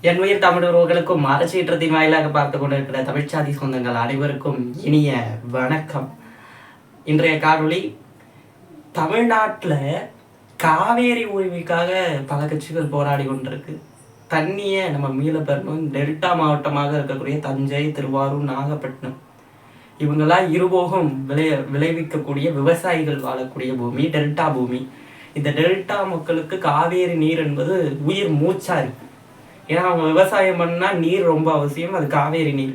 என் உயிர் தமிழ் உறவுகளுக்கும் மரச்சீற்றத்தின் வாயிலாக பார்த்து கொண்டிருக்கிற தமிழ்ச்சாதி சொந்தங்கள் அனைவருக்கும் இனிய வணக்கம். இன்றைய காணொளி, தமிழ்நாட்டில் காவேரி உரிமைக்காக பல கட்சிகள் போராடி கொண்டிருக்கு. தண்ணியை நம்ம மீள பெறணும். டெல்டா மாவட்டமாக இருக்கக்கூடிய தஞ்சை, திருவாரூர், நாகப்பட்டினம் இவங்கெல்லாம் இருபோகம் விளைவிக்கக்கூடிய விவசாயிகள் வாழக்கூடிய பூமி டெல்டா பூமி. இந்த டெல்டா மக்களுக்கு காவேரி நீர் என்பது உயிர் மூச்சா இருக்கு. ஏன்னா அவங்க விவசாயம் பண்ணால் நீர் ரொம்ப அவசியம். அது காவேரி நீர்.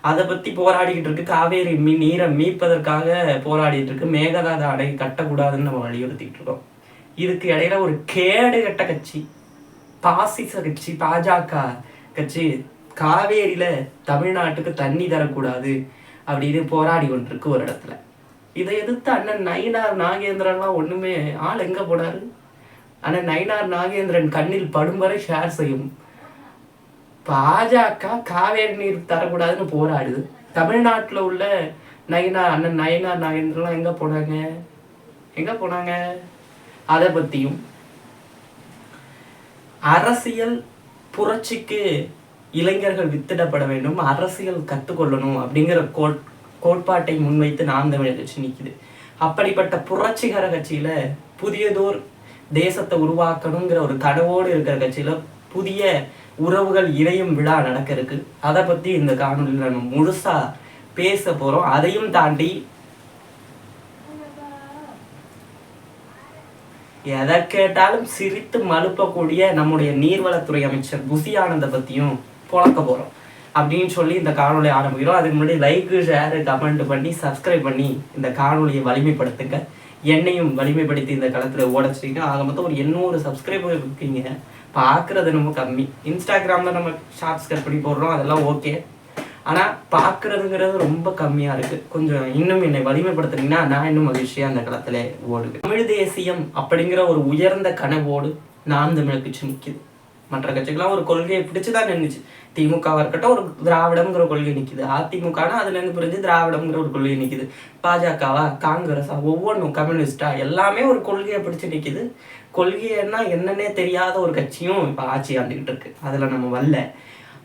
அதை பற்றி போராடிக்கிட்டு இருக்கு. காவேரி நீரை மீட்பதற்காக போராடிட்டு இருக்கு. மேகதாது அணை கட்டக்கூடாதுன்னு நம்ம வலியுறுத்திட்டு இருக்கோம். இதுக்கு இடையில ஒரு கேடு கட்ட கட்சி, பாசிச கட்சி, பாஜக கட்சி காவேரியில தமிழ்நாட்டுக்கு தண்ணி தரக்கூடாது அப்படின்னு போராடி கொண்டிருக்கு ஒரு இடத்துல. இதை எதிர்த்து அண்ணன் நயினார் நாகேந்திரன்லாம் ஒண்ணுமே ஆள் எங்க போனாரு? அண்ணன் நயினார் நாகேந்திரன் கண்ணில் படும் வரை ஷேர் செய்யும். பாஜக காவேரி நீர் தரக்கூடாதுன்னு போராடுது. தமிழ்நாட்டில் உள்ள அண்ணன் நயினார் நாகேந்திரன்லாம் எங்க போனாங்க? அதை பற்றியும் அரசியல் புரட்சிக்கு இளைஞர்கள் வித்திடப்பட வேண்டும், அரசியல் கற்றுக்கொள்ளணும் அப்படிங்கிற கோட்பாட்டை முன்வைத்து நாம் தமிழர் கட்சி நிற்குது. அப்படிப்பட்ட புரட்சிகர கட்சியில புதியதோர் தேசத்தை உருவாக்கணுங்கிற ஒரு கனவோடு இருக்கிற கட்சியில புதிய உறவுகள் இணையும் விழா நடக்க இருக்கு. அதை பத்தி இந்த காணொலியில் நம்ம முழுசா பேச போறோம். அதையும் தாண்டி எதை கேட்டாலும் சிரித்து மழுப்பக்கூடிய நம்முடைய நீர்வளத்துறை அமைச்சர் புசி ஆனந்த பத்தியும் புழக்க போறோம் அப்படின்னு சொல்லி இந்த காணொலியை ஆரம்பிக்கிறோம். அதுக்கு முன்னாடி லைக், ஷேர், கமெண்ட் பண்ணி சப்ஸ்கிரைப் பண்ணி இந்த காணொலியை வலிமைப்படுத்துங்க. என்னையும் வலிமைப்படுத்தி இந்த களத்தில் ஓடச்சிங்க. ஆக மொத்தம் ஒரு 800 சப்ஸ்கிரைபர் இருக்கீங்க. பார்க்குறது ரொம்ப கம்மி. இன்ஸ்டாகிராமில் நம்ம ஷார்ட்ஸ் கட் பண்ணி போடுறோம், அதெல்லாம் ஓகே. ஆனால் பார்க்குறதுங்கிறது ரொம்ப கம்மியாக இருக்குது. கொஞ்சம் இன்னும் என்னை வலிமைப்படுத்துனீங்கன்னா நான் இன்னும் மகிழ்ச்சியாக அந்த களத்தில் ஓடுவேன். தமிழ் தேசியம் அப்படிங்கிற ஒரு உயர்ந்த கனவோடு நாம் தமிழ் கட்சி நிற்கிது. மற்ற கட்சிகள்லாம் ஒரு கொள்கையை பிடிச்சு தான் நின்றுச்சு. திமுகவாக இருக்கட்டும் ஒரு திராவிடம்ங்கிற கொள்கை நிற்கிது. அதிமுகனா அதுலேருந்து புரிஞ்சு திராவிடம்ங்கிற ஒரு கொள்கை நிற்கிது. பாஜகவா, காங்கிரஸா, ஒவ்வொன்றும் கம்யூனிஸ்டா எல்லாமே ஒரு கொள்கையை பிடிச்சு நிற்கிது. கொள்கைன்னா என்னன்னே தெரியாத ஒரு கட்சியும் இப்போ ஆட்சி ஆண்டுகிட்டு இருக்கு. அதில் நம்ம வரல.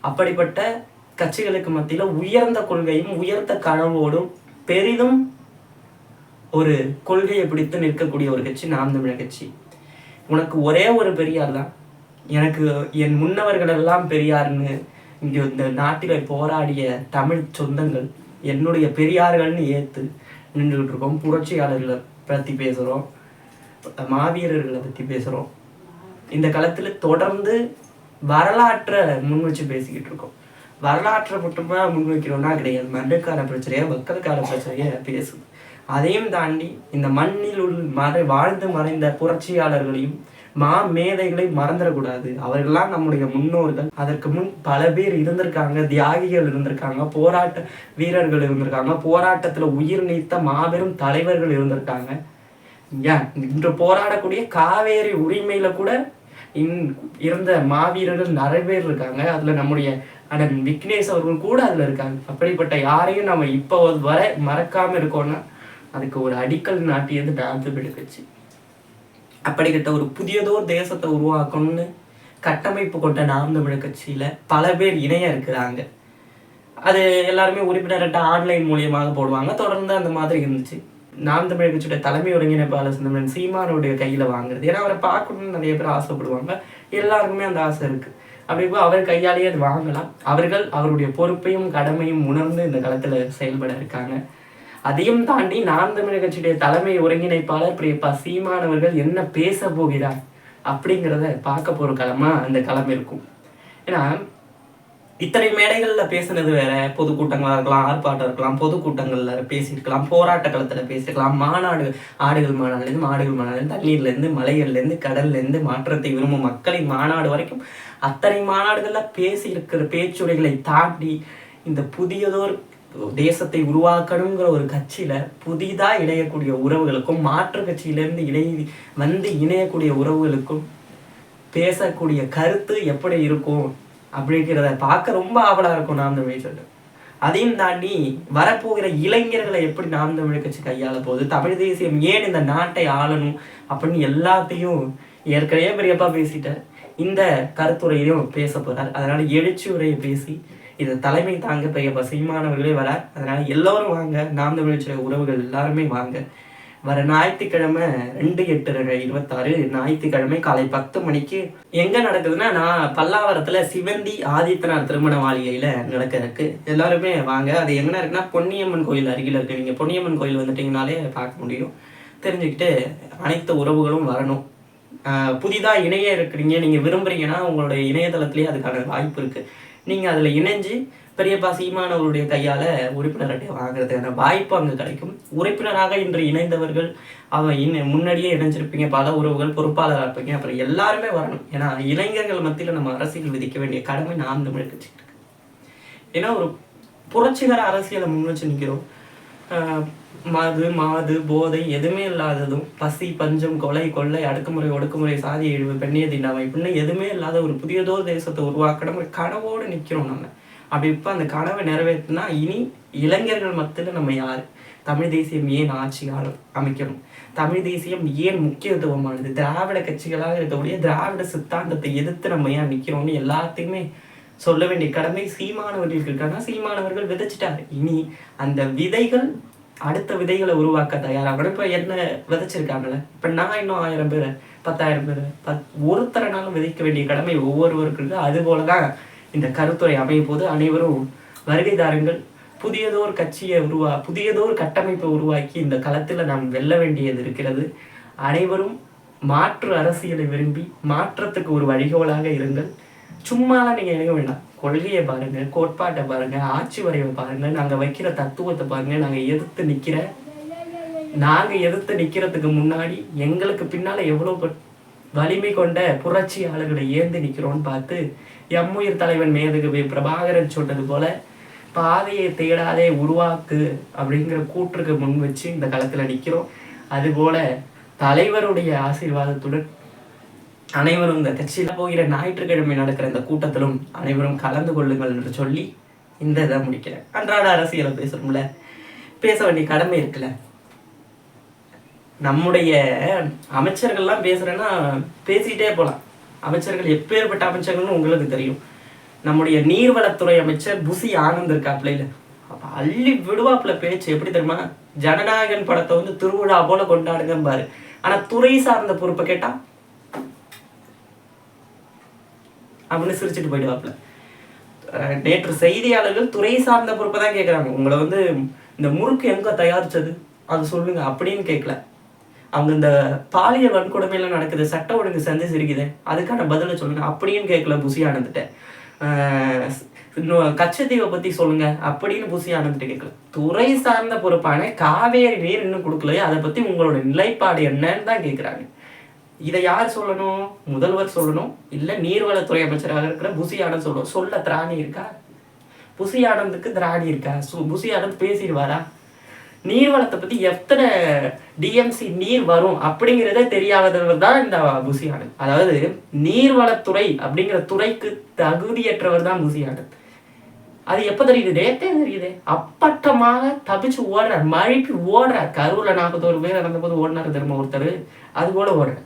அப்படிப்பட்ட கட்சிகளுக்கு மத்தியில் உயர்ந்த கொள்கையும் உயர்ந்த கனவோடும் பெரிதும் ஒரு கொள்கையை பிடித்து நிற்கக்கூடிய ஒரு கட்சி நாம் தமிழர் கட்சி. உனக்கு ஒரே ஒரு பெரியார் தான், எனக்கு என் முன்னவர்கள் எல்லாம் பெரியார்னு இங்கே இந்த நாட்டில் போராடிய தமிழ் சொந்தங்கள் என்னுடைய பெரியார்கள்னு ஏற்று நின்றுகிட்டு இருக்கோம். புரட்சியாளர்களை பற்றி பேசுகிறோம், மாவீரர்களை பற்றி பேசுகிறோம். இந்த களத்தில் தொடர்ந்து வரலாற்றை முன் வச்சு பேசிக்கிட்டு இருக்கோம். வரலாற்றை மட்டுமா முன் வைக்கிறோம்னா கிடையாது. மண்ணுக்கான பிரச்சனையை, மக்களுக்கான பிரச்சனையை பேசுது. அதையும் தாண்டி இந்த மண்ணில் வாழ்ந்து மறைந்த புரட்சியாளர்களையும் மேதைகளை மறந்துடக்கூடாது. அவர்கள்லாம் நம்முடைய முன்னோர்கள். அதற்கு முன் பல பேர் இருந்திருக்காங்க, தியாகிகள் இருந்திருக்காங்க, போராட்ட வீரர்கள் இருந்திருக்காங்க, போராட்டத்தில் உயிர் நீத்த மாபெரும் தலைவர்கள் இருந்திருக்காங்க. இன்று போராடக்கூடிய காவேரி உரிமையில கூட இருந்த மாவீரர்கள் நிறைய பேர் இருக்காங்க. அதுல நம்முடைய அண்ணன் விக்னேஷ் அவர்கள் கூட அதுல இருக்காங்க. அப்படிப்பட்ட யாரையும் நம்ம இப்போ வரை மறக்காம இருக்கோம்னா அதுக்கு ஒரு அடிக்கல் நாட்டியது நாம் தமிழர் கட்சி. அப்படிப்பட்ட ஒரு புதியதோர் தேசத்தை உருவாக்கணும்னு கட்டமைப்பு கொண்ட நாம் தமிழர் கட்சியில பல பேர் இணைய இருக்கிறாங்க. அது எல்லாருமே உறுப்பினர்கிட்ட ஆன்லைன் மூலியமாக போடுவாங்க. தொடர்ந்து அந்த மாதிரி இருந்துச்சு. நாம் தமிழர் கட்சியோட தலைமை ஒருங்கிணைப்பாளர் செந்தமிழன் சீமானுடைய கையில வாங்குறது. ஏன்னா அவரை பார்க்கணும்னு நிறைய பேர் ஆசைப்படுவாங்க. எல்லாருக்குமே அந்த ஆசை இருக்கு. அப்படி அவர் கையாலேயே அது வாங்கலாம். அவர்கள் அவருடைய பொறுப்பையும் கடமையும் உணர்ந்து இந்த களத்துல செயல்பட இருக்காங்க. அதையும் தாண்டி நாம் தமிழர் கட்சியுடைய தலைமை ஒருங்கிணைப்பாளர் பிரியப்பா சீமானவர்கள் என்ன பேச போகிறார் அப்படிங்கிறத பார்க்க போற களமா அந்த களம் இருக்கும். ஏன்னா இத்தனை மேடைகள்ல பேசுனது வேற. பொதுக்கூட்டங்களா இருக்கலாம், ஆர்ப்பாட்டம் இருக்கலாம், பொதுக்கூட்டங்கள்ல பேசியிருக்கலாம், போராட்ட களத்துல பேசியிருக்கலாம், ஆடுகள் மாநாடு, தண்ணீர்ல இருந்து, மலைகள்ல இருந்து, கடல்ல இருந்து, மாற்றத்தை விரும்பும் மக்களின் மாநாடு வரைக்கும் அத்தனை மாநாடுகள்ல பேசி இருக்கிற பேச்சுரைகளை தாண்டி இந்த புதியதோர் தேசத்தை உருவாக்கணுங்கிற ஒரு கட்சியில புதிதா இணையக்கூடிய உறவுகளுக்கும், மாற்று கட்சியிலிருந்து இணையக்கூடிய உறவுகளுக்கும் பேசக்கூடிய கருத்து எப்படி இருக்கும் அப்படிங்கிறத பார்க்க ரொம்ப ஆவலா இருக்கும் நாம் தமிழ் சொல்லு. அதையும் தாண்டி வரப்போகிற இளைஞர்களை எப்படி நாம் தமிழ் கட்சி கையாள போகுது, தமிழ் தேசியம் ஏன் இந்த நாட்டை ஆளணும் அப்படின்னு எல்லாத்தையும் ஏற்கனவே பெரியப்பா பேசிட்டேன். இந்த கருத்துரையிலையும் பேச போகிறார். அதனால் எழுச்சி உரையை பேசி இதை தலைமை தாங்க பெரிய சீமானவர்களே வரார். அதனால் எல்லோரும் வாங்க, நாம் தமிழ் உறவுகள் எல்லாருமே வாங்க. வர ஞாயிற்றுக்கிழமை 2/8/26 ஞாயிற்றுக்கிழமை காலை 10 மணிக்கு எங்கே நடக்குதுன்னா, நான் பல்லாவரத்தில் சிவந்தி ஆதித்தனார் திருமண மாளிகையில் நடக்கிறதுக்கு எல்லாருமே வாங்க. அது எங்கே இருக்குன்னா பொன்னியம்மன் கோயில் அருகில் இருக்குது. நீங்கள் பொன்னியம்மன் கோயில் வந்துட்டிங்கனாலே பார்க்க முடியும். தெரிஞ்சுக்கிட்டு அனைத்து உறவுகளும் வரணும். புதிதாக இணைய இருக்கிறீங்க, நீங்கள் விரும்புகிறீங்கன்னா உங்களுடைய இணையதளத்திலேயே அதுக்கான வாய்ப்பு இருக்குது. நீங்கள் அதில் இணைஞ்சு பெரியப்பா சீமானவருடைய கையால் உறுப்பினர் அட்டை வாங்குறதுக்கான வாய்ப்பு அங்கே கிடைக்கும். உறுப்பினராக இன்று இணைந்தவர்கள் முன்னாடியே இணைஞ்சிருப்பீங்க, பல உறவுகள் பொறுப்பாளராக இருப்பீங்க. அப்புறம் எல்லாருமே வரணும். ஏன்னா இளைஞர்கள் மத்தியில் நம்ம அரசியல் விதிக்க வேண்டிய கடமை நாம் தமிழ் கட்சி இருக்கு. ஏன்னா ஒரு புரட்சிகர அரசியலை முன் வச்சு நிற்கிறோம். மாது போதை எதுவுமே இல்லாததும், பசி பஞ்சம் கொலை கொள்ளை அடக்குமுறை ஒடுக்குமுறை சாதி இழிவு பெண்ணிய தீண்டாமை இப்படின்னு எதுவுமே இல்லாத ஒரு புதியதோர் தேசத்தை உருவாக்கணும் ஒரு கனவோடு நிற்கிறோம் நம்ம. அப்படி இப்போ அந்த கனவை நிறைவேற்றினா இனி இளைஞர்கள் மத்தியில் நம்ம யார், தமிழ் தேசியம் ஏன் ஆட்சியாளர் அமைக்கணும், தமிழ் தேசியம் ஏன் முக்கியத்துவமானது, திராவிட கட்சிகளாக இருக்கக்கூடிய திராவிட சித்தாந்தத்தை எதிர்த்து நம்ம ஏன் நிற்கிறோம்னு எல்லாத்தையுமே சொல்ல வேண்டிய கடமை சீமானவர்களுக்கு இருக்காங்க. சீமானவர்கள் விதைச்சிட்டாரு. இனி அந்த விதைகள் அடுத்த விதைகளை உருவாக்க தயாராகணும். இப்போ என்ன விதைச்சிருக்காங்கல்ல, இப்போ நான் இன்னும் 1000 பேர் 10,000 பேர் ஒருத்தரனாலும் விதைக்க வேண்டிய கடமை ஒவ்வொருவருக்கு இருக்கு. அதுபோலதான் இந்த கருத்துரை அமையும் போது அனைவரும் வருகை தாருங்கள். புதியதோர் கட்சியை புதியதோர் கட்டமைப்பை உருவாக்கி இந்த களத்தில் நாம் வெல்ல வேண்டியது இருக்கிறது. அனைவரும் மாற்று அரசியலை விரும்பி மாற்றத்துக்கு ஒரு வழிகோலாக இருங்கள். சும்மாலாம் நீங்கள் இணைய வேண்டாம். கொள்கையை பாருங்க, கோட்பாட்டை பாருங்க, ஆட்சி வரைவை பாருங்க, நாங்கள் வைக்கிற தத்துவத்தை பாருங்க. நாங்கள் எதிர்த்து நிற்கிறதுக்கு முன்னாடி எங்களுக்கு பின்னால எவ்வளோ வலிமை கொண்ட புரட்சியாளர்களை ஏந்து நிற்கிறோன்னு பார்த்து எம்முயிர் தலைவன் மேதகு பிரபாகரன் சொன்னது போல பாதையை தேடாதே உருவாக்கு அப்படிங்கிற கூற்றுக்கு முன் வச்சு இந்த களத்தில் நிற்கிறோம். அதுபோல தலைவருடைய ஆசீர்வாதத்துடன் அனைவரும் இந்த கட்சியில் போகிற ஞாயிற்றுக்கிழமை நடக்கிற இந்த கூட்டத்திலும் அனைவரும் கலந்து கொள்ளுங்கள் என்று சொல்லி இந்த இதை முடிக்கிறேன். அன்றாட அரசியலை பேசணும்ல, பேச வேண்டிய கடமை இருக்குல்ல. நம்முடைய அமைச்சர்கள்லாம் பேசுகிறேன்னா பேசிக்கிட்டே போகலாம். அமைச்சர்கள் எப்பேற்பட்ட அமைச்சர்கள்னு உங்களுக்கு தெரியும். நம்முடைய நீர்வளத்துறை அமைச்சர் புசி ஆனந்த் இருக்காப்புல, இல்லை அப்போ அள்ளி விடுவாப்புல பேச்சு. எப்படி தெரியுமா, ஜனநாயகன் படத்தை திருவிழா போல கொண்டாடுங்க பாரு. ஆனால் துறை சார்ந்த பொறுப்பை கேட்டா அப்படின்னு சிரிச்சுட்டு போயிடுவாப்புல. நேற்று செய்தியாளர்கள் துறை சார்ந்த பொறுப்பை தான் கேட்குறாங்க. உங்களை இந்த முறுக்கு எங்கே தயாரிச்சது அது சொல்லுங்க அப்படின்னு கேட்கல. அவங்க இந்த பாலியல் வன்கொடுமையெல்லாம் நடக்குது, சட்ட ஒழுங்கு சந்தை சிரிக்குது, அதுக்கான பதிலை சொல்லுங்க அப்படின்னு கேட்கல புசி ஆனந்துட்ட. இன்னும் கச்சத்தீவை பற்றி சொல்லுங்க அப்படின்னு புசி ஆனந்துட்டு கேட்கல. துறை சார்ந்த பொறுப்பான காவேரி நீர் இன்னும் கொடுக்கலையே, அதை பற்றி உங்களோட நிலைப்பாடு என்னன்னு தான் கேட்குறாங்க. இதை யார் சொல்லணும்? முதல்வர் சொல்லணும், இல்லை நீர்வளத்துறை அமைச்சராக இருக்கிற புசி ஆனந்த் சொல்லணும். சொல்ல திராணி இருக்கா? புசி ஆனந்துக்கு திராணி இருக்கா? புசி ஆனந்த் பேசிடுவாரா? நீர்வளத்தை பற்றி எத்தனை டிஎம்சி நீர் வரும் அப்படிங்கிறதே தெரியாதவர் தான் இந்த புசி ஆனந்த். அதாவது நீர்வளத்துறை அப்படிங்கிற துறைக்கு தகுதியற்றவர் தான் புசி ஆனந்த். அது எப்போ தெரியுது? நேற்றே தெரியுது. அப்பட்டமாக தப்பிச்சு ஓடுறார், மழைக்கு ஓடுறார். கரூர்ல 41 பேர் இறந்த போது ஓடினார் திரும்ப ஒருத்தர், அது கூட ஓடுறார்.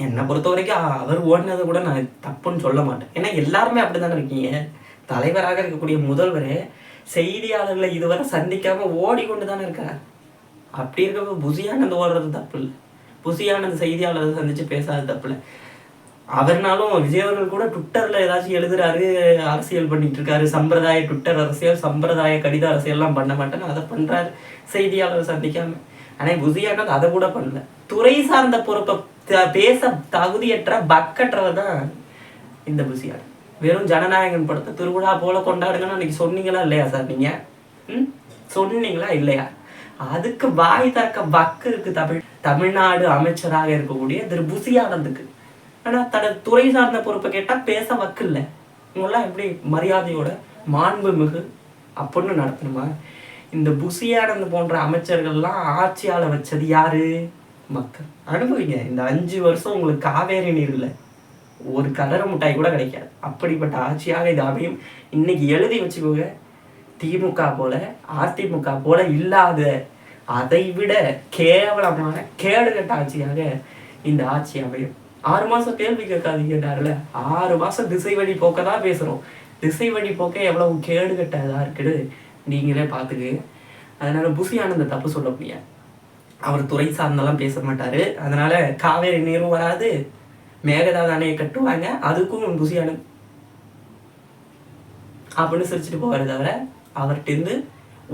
என்னை பொறுத்த வரைக்கும் அவர் ஓடினதை கூட நான் தப்புன்னு சொல்ல மாட்டேன். ஏன்னா எல்லாருமே அப்படித்தானே இருக்கீங்க. தலைவராக இருக்கக்கூடிய முதல்வரே செய்தியாளர்களை இதுவரை சந்திக்காம ஓடிக்கொண்டு தானே இருக்கார். அப்படி இருக்க புசி ஆனந்த் ஓடுறது தப்பு இல்லை, புசி ஆனந்த் செய்தியாளரை சந்திச்சு பேசாத தப்பு இல்லை. அவர்னாலும் விஜய் அவர்கள் கூட ட்விட்டர்ல ஏதாச்சும் எழுதுறாரு, அரசியல் பண்ணிட்டு இருக்காரு, சம்பிரதாய ட்விட்டர் அரசியல், சம்பிரதாய கடித அரசியல்லாம் பண்ண மாட்டேன்னு அதை பண்றாரு செய்தியாளர் சந்திக்காம. ஆனா புசி ஆனந்த் அதை கூட பண்ணல. துறை சார்ந்த பொறுப்பை பேச தகுதியற்ற பக்கற்றவர் தான் இந்த புசி ஆனந்த். வெறும் ஜனநாயகன் படத்தை திருவிழா போல கொண்டாடுங்கன்னு அன்னைக்கு சொன்னீங்களா இல்லையா சார்? நீங்க சொன்னீங்களா இல்லையா? அதுக்கு வாய் தக்க வக்கு இருக்கு தமிழ்நாடு அமைச்சராக இருக்கக்கூடிய திரு புசி ஆனந்துக்கு. ஆனா தனது துறை சார்ந்த பொறுப்பை கேட்டா பேச வக்கு இல்லை. உங்களாம் எப்படி மரியாதையோட மாண்பு மிகு அப்படின்னு நடத்தணுமா? இந்த புசி ஆனந்த் போன்ற அமைச்சர்கள்லாம் ஆட்சியாள வச்சது யாரு? மக்கள். அனுபவிங்க. இந்த 5 வருஷம் உங்களுக்கு காவேரி நீர் இல்லை, ஒரு கலர மிட்டாய் கூட கிடைக்காது. அப்படிப்பட்ட ஆட்சியாக இது அமையும். இன்னைக்கு எழுதி வச்சுக்கோங்க, திமுக போல அதிமுக போல இல்லாத அதை விட கேவலமான கேடுகட்ட ஆட்சியாக இந்த ஆட்சி அமையும். 6 மாசம் கேள்வி கேட்காதீங்கன்னாருல, 6 மாசம் திசை வழி போக்க தான் பேசுறோம். திசை வழி போக்க எவ்வளவு கேடு கட்டதா இருக்குன்னு நீங்களே பார்த்துக்கு. அதனால புசி ஆனந்த தப்பு சொல்ல முடியாது. அவர் துறை சார்ந்தெல்லாம் பேச மாட்டாரு. அதனால காவேரி நீரும் வராது, மேகதாது அணையை கட்டுவாங்க, அதுக்கும் புசி ஆனந்த் அப்படின்னு சிரிச்சுட்டு போவாரு தவிர அவர்கிட்ட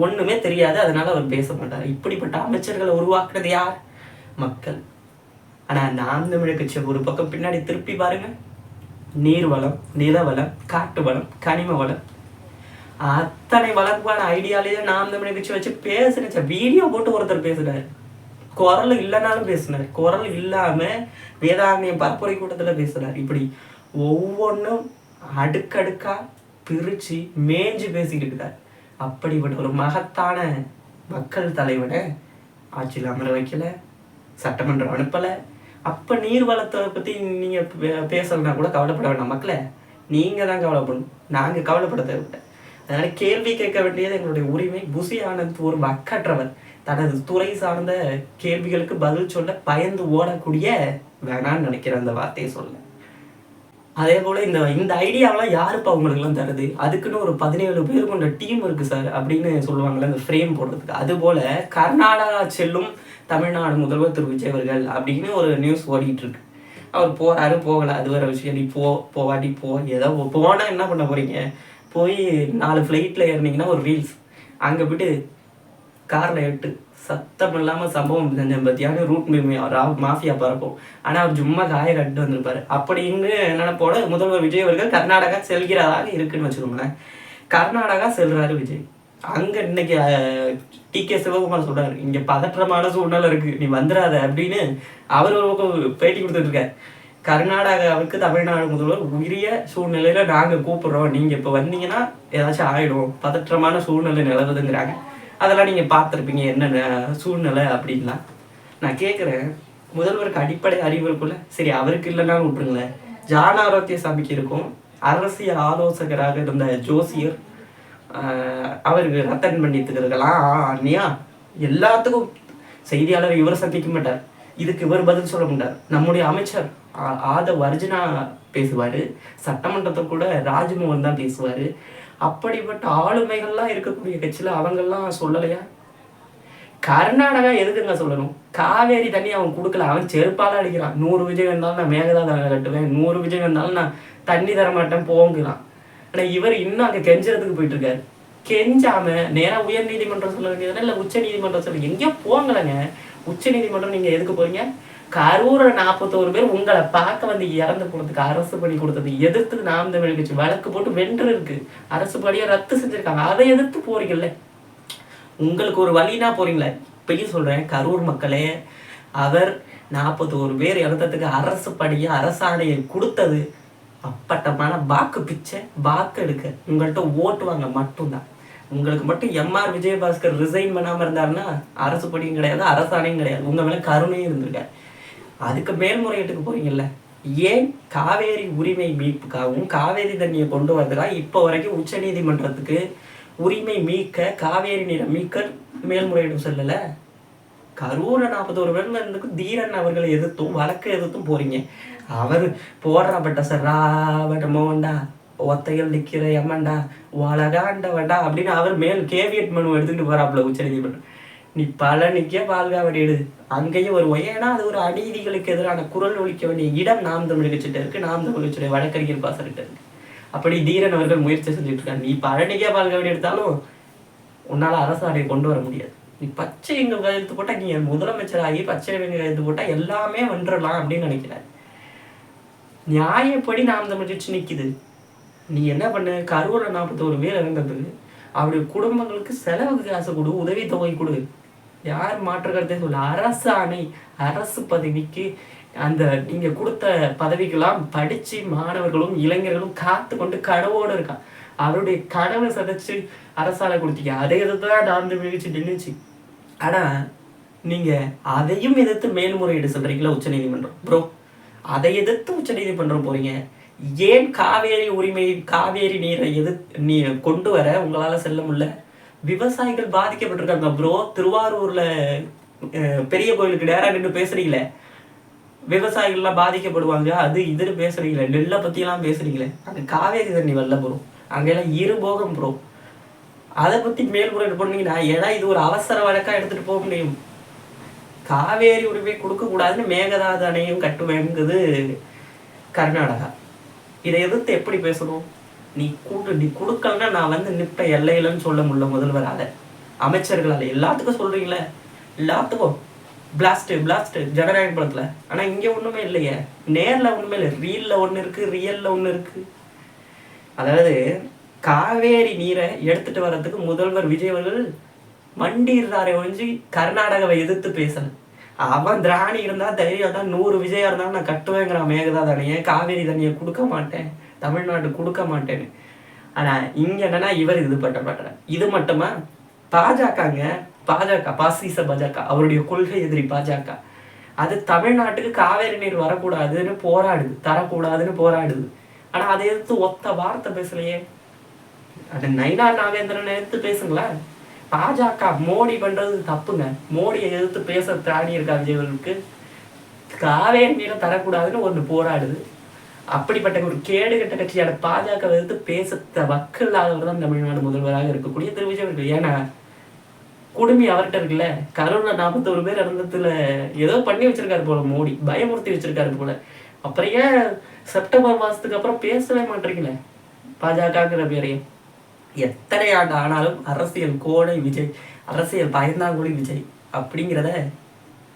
ஒண்ணுமே தெரியாது. அதனால அவர் பேச மாட்டார். இப்படிப்பட்ட அமைச்சர்களை உருவாக்குறது யார்? மக்கள். ஆனா நாம் தமிழர் கட்சி ஒரு பக்கம் பின்னாடி திருப்பி பாருங்க, நீர்வளம், நிலவளம், காட்டு வளம், கனிம வளம், அத்தனை வளர்ப்பான ஐடியாலேயே நாம் தமிழர் கட்சி வச்சு பேசுனுச்ச. வீடியோ போட்டு ஒருத்தர் பேசுறாரு, குரல் இல்லைனாலும் பேசுனார், குரல் இல்லாம வேதாரண்யம் பரப்புரை கூட்டத்துல பேசுறாரு. இப்படி ஒவ்வொன்றும் அடுக்கடுக்கா பிரிச்சு மேய்ஞ்சு பேசிக்கிட்டு இருக்கிறார். அப்படிப்பட்ட ஒரு மகத்தான மக்கள் தலைவனை ஆட்சியில் அமர வைக்கல, சட்டமன்றம் அனுப்பலை. அப்போ நீர்வளத்தை பற்றி நீங்கள் பேசலைன்னா கூட கவலைப்பட வேண்டாம் மக்களை, நீங்கள் தான் கவலைப்படணும், நாங்கள் கவலைப்பட தேவையில்லை. அதனால் கேள்வி கேட்க வேண்டியது எங்களுடைய உரிமை. புசி ஆனந்த் ஒரு வக்கற்றவர், தனது துறை சார்ந்த கேள்விகளுக்கு பதில் சொல்ல பயந்து ஓடக்கூடிய வேணான்னு நினைக்கிற அந்த வார்த்தையை சொல்ல. அதே போல் இந்த ஐடியாவெல்லாம் யாருப்பா அவங்களுக்குலாம் தருது? அதுக்குன்னு ஒரு 17 பேர் கொண்ட டீம் இருக்குது சார் அப்படின்னு சொல்லுவாங்கள்ல இந்த ஃப்ரேம் போடுறதுக்கு. அதுபோல் கர்நாடகா செல்லும் தமிழ்நாடு முதல்வர் திரு விஜய் அவர்கள் அப்படின்னு ஒரு நியூஸ் ஓடிட்டு இருக்கு. அவர் போகிறாரு போகலை அது வேறு விஷயம். நீ போவாட்டி போ, ஏதோ போனால் என்ன பண்ண போகிறீங்க? போய் 4 ஃப்ளைட்டில் ஏறினீங்கன்னா ஒரு ரீல்ஸ், அங்கே போய்ட்டு காரில் எட்டு சத்தம் இல்லாமல் சம்பவம் செஞ்சேன் பற்றியான ரூட் மாஃபியா பரப்போம். ஆனால் அவர் சும்மா காய கட்டு வந்திருப்பாரு. அப்படின்னு நினைப்போட முதல்வர் விஜய் அவர்கள் கர்நாடகா செல்கிறதாக இருக்குன்னு வச்சுக்கோங்களேன். கர்நாடகா செல்றாரு விஜய். அங்கே இன்னைக்கு டி.கே. சிவகுமார் சொல்றாரு, இங்கே பதற்றமான சூழ்நிலை இருக்கு, நீ வந்துடாத அப்படின்னு அவர் ஒரு பக்கம் பேட்டி கொடுத்துட்டு இருக்காரு. கர்நாடகாவுக்கு தமிழ்நாடு முதல்வர் உரிய சூழ்நிலையில நாங்கள் கூப்பிடுறோம், நீங்க இப்போ வந்தீங்கன்னா ஏதாச்சும் ஆயிடும், பதற்றமான சூழ்நிலை நிலவுதுங்கிறாங்க. அதெல்லாம் நீங்கள் பார்த்துருப்பீங்க என்னென்ன சூழ்நிலை அப்படின்லாம். நான் கேட்குறேன், முதல்வருக்கு அடிப்படை அறிவு இருக்குல்ல, சரி அவருக்கு இல்லைன்னாலும் விட்டுருங்களேன், ஜான ஆரோக்கியசாமிக்கு இருக்கும். அரசியல் ஆலோசகராக இருந்த ஜோசியர், அவருக்கு ரத்தன் பண்டித்துக்கிறதுக்கெல்லாம் அந்நியா எல்லாத்துக்கும் செய்தியாளர் இவர் சந்திக்க மாட்டார், இதுக்கு இவர் பதில் சொல்ல மாட்டார். நம்முடைய அமைச்சர் ஆதவ் அர்ஜுனா பேசுவார், சட்டமன்றத்தை கூட ராஜ்மோகன் தான் பேசுவார். அப்படிப்பட்ட ஆளுமைகள்லாம் இருக்கக்கூடிய கட்சியில் அவங்கெல்லாம் சொல்லலையா? கர்நாடகா எதுக்குங்க சொல்லணும்? காவேரி தண்ணி அவன் கொடுக்கல, அவன் செருப்பால அடிக்கிறான். 100 விஜய் வந்தாலும் நான் மேகதாது கட்டுவேன், 100 விஜய் வந்தாலும் நான் தண்ணி தர மாட்டேன் போங்கிறான். ஆனால் இவர் இன்னும் அங்கே கெஞ்சறதுக்கு போயிட்டு இருக்காரு. கெஞ்சாம நேராக உயர் நீதிமன்றம் சொல்ல வேண்டியதுனா இல்லை உச்ச நீதிமன்றம் சொல்ல, எங்கேயோ போங்கலைங்க. உச்ச நீதிமன்றம் நீங்கள் எதுக்கு போறீங்க? கரூரில் 41 பேர் உங்களை பார்க்க வந்து இறந்து போனதுக்கு அரசு பணி கொடுத்தது எதிர்த்து நாம் தமிழ் கட்சி வழக்கு போட்டு வென்று இருக்கு, அரசு பணியை ரத்து செஞ்சிருக்காங்க. அதை எதிர்த்து போறீங்கல்ல, உங்களுக்கு ஒரு வழினா போறீங்களே. இப்பயும் சொல்றேன், கரூர் மக்களே, அவர் 41 பேர் இறந்ததுக்கு அரசு படியை அரசாணையை கொடுத்தது அப்பட்டமான வாக்கு பிச்சை. வாக்கு எடுக்க உங்கள்கிட்ட ஓட்டுவாங்க மட்டும்தான். உங்களுக்கு மட்டும் எம்ஆர் விஜயபாஸ்கர் ரிசைன் பண்ணாமல் இருந்தாருன்னா அரசு படியும் கிடையாது, அரசாணையும் கிடையாது, உங்க மேலே கருணையும் இருந்திருக்காரு. அதுக்கு மேல்முறையீட்டுக்கு போறீங்கல்ல. ஏன்? காவேரி உரிமை மீட்புக்காகவும் காவேரி தண்ணியை கொண்டு வரதுக்காக இப்போ வரைக்கும் உச்ச நீதிமன்றத்துக்கு உரிமை மீட்க, காவேரி நீரை மீட்க மேல்முறையீடு சொல்லலை. கரூரை 41 பேர்ல இருந்துக்கு தீரன் அவர்களை எதிர்த்தும் வழக்கு எதிர்த்தும் போறீங்க. அவர் போடுறப்பட்ட சராவட்ட மோண்டா ஒத்தைகள் நிற்கிற எம்மண்டா உலகாண்டவண்டா அப்படின்னு அவர் மேல் கேவியட் மனு எடுத்துக்கிட்டு போறாப்புல உச்ச நீதிமன்றம். நீ பழனிக்கே பால்காவடி எடு, அங்கேயும் வருவோம். ஏன்னா அது ஒரு அநீதிகளுக்கு எதிரான குரல் ஒலிக்க வேண்டிய இடம் நாம் தமிழ் கட்சிகிட்ட இருக்கு, நாம் தமிழ் கட்சியுடைய வழக்கறிஞர் பாசர்கிட்ட இருக்கு. அப்படி தீரன் அவர்கள் முயற்சி செஞ்சுட்டு இருக்காங்க. நீ பழனிக்கே பால்காவடி எடுத்தாலும் உன்னால அரசாணை கொண்டு வர முடியாது. நீ பச்சை இங்க கையெழுத்து போட்டா, நீ முதலமைச்சராகி பச்சை கையெழுத்து போட்டா எல்லாமே வென்றலாம் அப்படின்னு நினைக்கிறார். நியாயப்படி நாம் தமிழ் கட்சி நிற்குது. நீ என்ன பண்ணு? கரூரில் 41 பேர் இறந்தது, அவருடைய குடும்பங்களுக்கு செலவுக்கு காசு கொடு, உதவித்தொகை கொடு. யார் மாற்று கருத்தை சொல்ல? அரசாணை, அரசு பதவிக்கு அந்த நீங்க கொடுத்த பதவிக்கெல்லாம் படிச்சு மாணவர்களும் இளைஞர்களும் காத்து கொண்டு கனவோடு இருக்கான். அவருடைய கனவை சதைச்சு அரசாணை கொடுத்தீங்க. அதை எதிர்த்துதான் நாம் தமிழ் கட்சி நின்றுச்சு. ஆனா நீங்க அதையும் எதிர்த்து மேல்முறையீடு சொல்றீங்களா உச்ச நீதிமன்றம்? ப்ரோ, அதை எதிர்த்து உச்ச நீதிமன்றம் போறீங்க. ஏன் காவேரி உரிமை, காவேரி நீரை நீ கொண்டு வர உங்களால செல்ல முடியல? விவசாயிகள் பாதிக்கப்பட்டிருக்காங்க ப்ரோ. திருவாரூர்ல பெரிய கோயிலுக்கு நேரா நின்று பேசுறீங்களே, விவசாயிகள்லாம் பாதிக்கப்படுவாங்க, அது இதுன்னு பேசுறீங்களே, நெல்லை பற்றியெல்லாம் பேசுறீங்களே, அங்கே காவேரி தண்ணி வரல ப்ரோ, அங்கெல்லாம் இருபோகம் ப்ரோ. அதை பற்றி மேல்முறையீடு பண்ணீங்கன்னா ஏன்னா இது ஒரு அவசர வழக்காக எடுத்துகிட்டு போக முடியும். காவேரி உரிமை கொடுக்கக்கூடாதுன்னு மேகதாது அணையும் கட்டுவேங்குது கர்நாடகா. இதை எதிர்த்து எப்படி பேசணும்? நீ கொடுக்கலன்னா நான் வந்து நிப்ப எல்லையிலன்னு சொல்ல முடியல முதல்வரால, அமைச்சர்களால். எல்லாத்துக்கும் சொல்றீங்களே, எல்லாத்துக்கும் பிளாஸ்ட் ஜனநாயக படத்துல. ஆனா இங்க ஒண்ணுமே இல்லையே, நேர்ல ஒண்ணுமே இல்லை, ரீல்ல ஒண்ணு இருக்கு, ரியல்ல ஒண்ணு இருக்கு. அதாவது காவேரி நீரை எடுத்துட்டு வர்றதுக்கு முதல்வர் விஜய் அவர்கள் மண்டிடுறாரே ஒழிஞ்சு கர்நாடகாவை எதிர்த்து பேசல. அவன் திராணி இருந்தா தைரியம் தான், 100 விஜயா இருந்தாலும் நான் கட்டுவேங்கிறான் மேகதாது அணையை, காவேரி தண்ணியை கொடுக்க மாட்டேன், தமிழ்நாட்டு கொடுக்க மாட்டேன்னு. ஆனா இங்க என்னன்னா இவர் இது பண்ற இது மட்டுமா? பாஜக பாசிச பாஜக, அவருடைய கொள்கை எதிரி பாஜக, அது தமிழ்நாட்டுக்கு காவேரி நீர் வரக்கூடாதுன்னு போராடுது, தரக்கூடாதுன்னு போராடுது. ஆனா அதை எதிர்த்து ஒத்த வார்த்தை பேசலையே. அது நயினார் நாகேந்திரன் எடுத்து பேசுங்களேன். பாஜக மோடி பண்றது தப்புங்க, மோடியை எதிர்த்து பேச திராணி இருக்கா விஜயவர்களுக்கு? காவேரி நீரை தரக்கூடாதுன்னு ஒண்ணு போராடுது. அப்படிப்பட்ட ஒரு கேடு கட்ட கட்சியான பாஜக எதிர்த்து பேச வக்கு இல்லாதவர் தான் தமிழ்நாடு முதல்வராக இருக்கக்கூடிய திரு விஜய் அவர்கள். ஏன்னா குடுமி அவர்கிட்ட இருக்குல்ல, கரூர்ல 41 பேர் இறந்ததுல ஏதோ பண்ணி வச்சிருக்காரு போல, மோடி பயமுறுத்தி வச்சிருக்காரு போல. அப்புறம் ஏன் செப்டம்பர் மாசத்துக்கு அப்புறம் பேசவே மாட்டீங்களே பாஜகங்கிற பேரையும்? எத்தனை ஆண்டு ஆனாலும் அரசியல் கோடை விஜய், அரசியல் பயந்தாங்குழி விஜய் அப்படிங்கிறத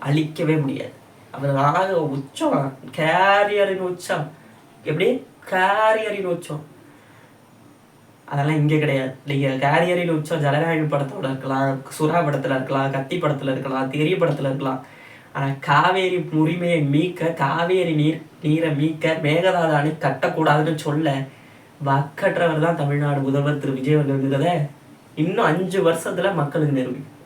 அழிக்கவே முடியாது. அவர் உச்சம், கேரியரின் உச்சம். எப்படி கேரியரின் உச்சம்? அதெல்லாம் இங்கே கிடையாது. நீங்கள் கேரியரின் உச்சம் ஜனநாயக படத்தோட இருக்கலாம், சுறா படத்தில் இருக்கலாம், கத்தி படத்தில் இருக்கலாம், தெரிய படத்தில் இருக்கலாம். ஆனால் காவேரி உரிமையை மீட்க, காவேரி நீரை மீட்க, மேகதாது அணை கட்டக்கூடாதுன்னு சொல்ல வக்கற்றவர் தான் தமிழ்நாடு முதல்வர் திரு விஜய் அவர்கள்ங்கிறத இன்னும் 5 வருஷத்துல மக்களுக்கு நிரூபிக்கும்.